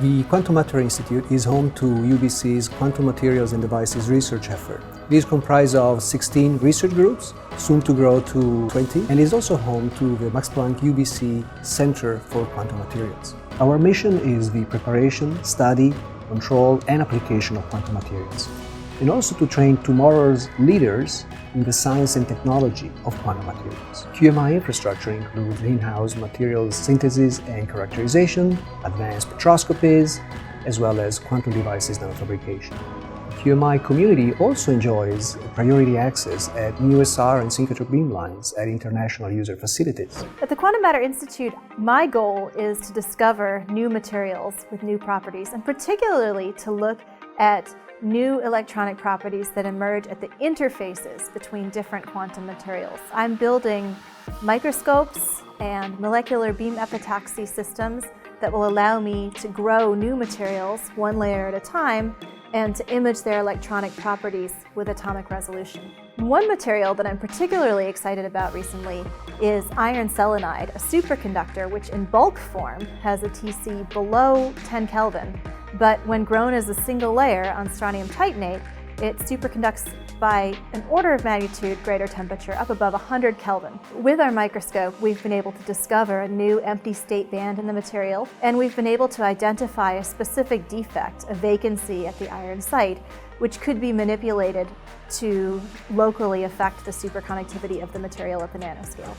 The Quantum Matter Institute is home to UBC's quantum materials and devices research effort. It is comprised of 16 research groups, soon to grow to 20, and is also home to the Max Planck-UBC Centre for Quantum Materials. Our mission is the preparation, study, control, and application of quantum materials, and also to train tomorrow's leaders in the science and technology of quantum materials. QMI infrastructure includes in-house materials synthesis and characterization, advanced spectroscopies, as well as quantum devices nanofabrication. The QMI community also enjoys priority access at USR and synchrotron beamlines at international user facilities. At the Quantum Matter Institute, my goal is to discover new materials with new properties, and particularly to look at new electronic properties that emerge at the interfaces between different quantum materials. I'm building microscopes and molecular beam epitaxy systems that will allow me to grow new materials one layer at a time and to image their electronic properties with atomic resolution. One material that I'm particularly excited about recently is iron selenide, a superconductor which in bulk form has a TC below 10 Kelvin. But when grown as a single layer on strontium titanate, it superconducts by an order of magnitude greater temperature, up above 100 Kelvin. With our microscope, we've been able to discover a new empty state band in the material, and we've been able to identify a specific defect, a vacancy at the iron site, which could be manipulated to locally affect the superconductivity of the material at the nanoscale.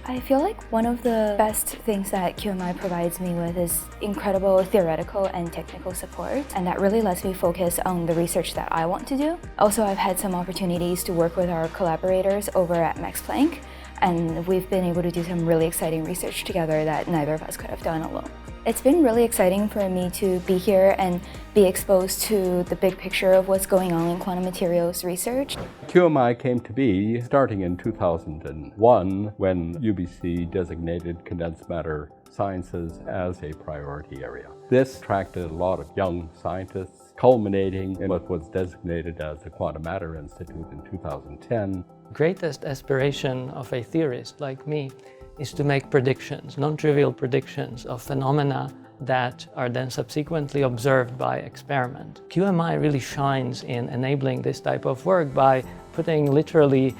I feel like one of the best things that QMI provides me with is incredible theoretical and technical support, and that really lets me focus on the research that I want to do. Also, I've had some opportunities to work with our collaborators over at Max Planck, and we've been able to do some really exciting research together that neither of us could have done alone. It's been really exciting for me to be here and be exposed to the big picture of what's going on in quantum materials research. QMI came to be starting in 2001 when UBC designated condensed matter sciences as a priority area. This attracted a lot of young scientists, culminating in what was designated as the Quantum Matter Institute in 2010. Greatest aspiration of a theorist like me is to make predictions, non-trivial predictions of phenomena that are then subsequently observed by experiment. QMI really shines in enabling this type of work by putting literally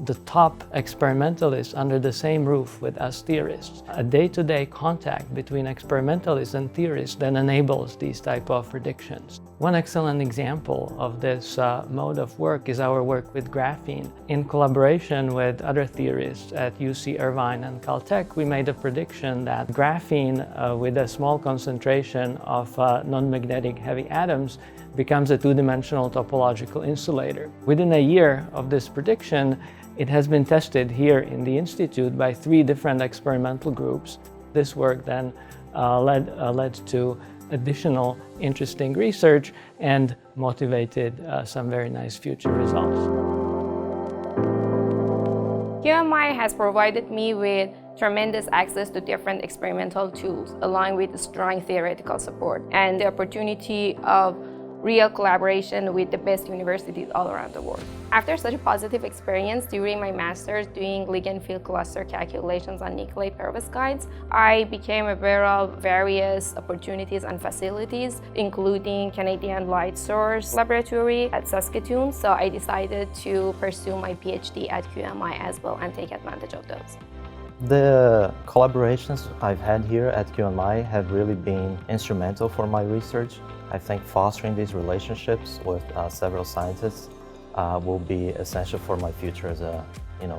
the top experimentalists under the same roof with us theorists. A day-to-day contact between experimentalists and theorists then enables these type of predictions. One excellent example of this mode of work is our work with graphene. In collaboration with other theorists at UC Irvine and Caltech, we made a prediction that graphene with a small concentration of non-magnetic heavy atoms becomes a two-dimensional topological insulator. Within a year of this prediction, it has been tested here in the Institute by 3 different experimental groups. This work then led to additional interesting research and motivated some very nice future results. QMI has provided me with tremendous access to different experimental tools, along with strong theoretical support and the opportunity of real collaboration with the best universities all around the world. After such a positive experience during my master's doing ligand field cluster calculations on nuclei perovskites, I became aware of various opportunities and facilities, including Canadian Light Source Laboratory at Saskatoon, so I decided to pursue my PhD at QMI as well and take advantage of those. The collaborations I've had here at QMI have really been instrumental for my research. I think fostering these relationships with several scientists will be essential for my future as a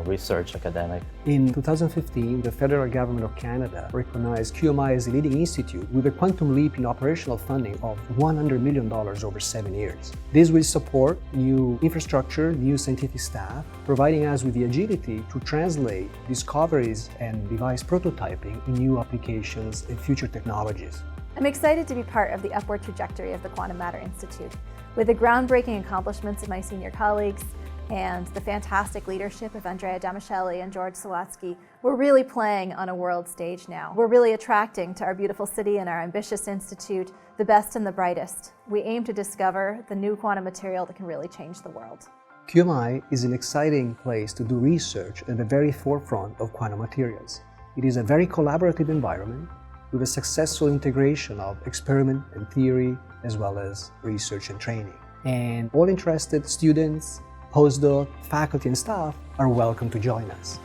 research academic. In 2015, the federal government of Canada recognized QMI as a leading institute with a quantum leap in operational funding of $100 million over 7 years. This will support new infrastructure, new scientific staff, providing us with the agility to translate discoveries and device prototyping in new applications and future technologies. I'm excited to be part of the upward trajectory of the Quantum Matter Institute. With the groundbreaking accomplishments of my senior colleagues and the fantastic leadership of Andrea Damascelli and George Sawatsky, we're really playing on a world stage now. We're really attracting to our beautiful city and our ambitious institute the best and the brightest. We aim to discover the new quantum material that can really change the world. QMI is an exciting place to do research at the very forefront of quantum materials. It is a very collaborative environment. with a successful integration of experiment and theory, as well as research and training. And all interested students, postdoc, faculty and staff are welcome to join us.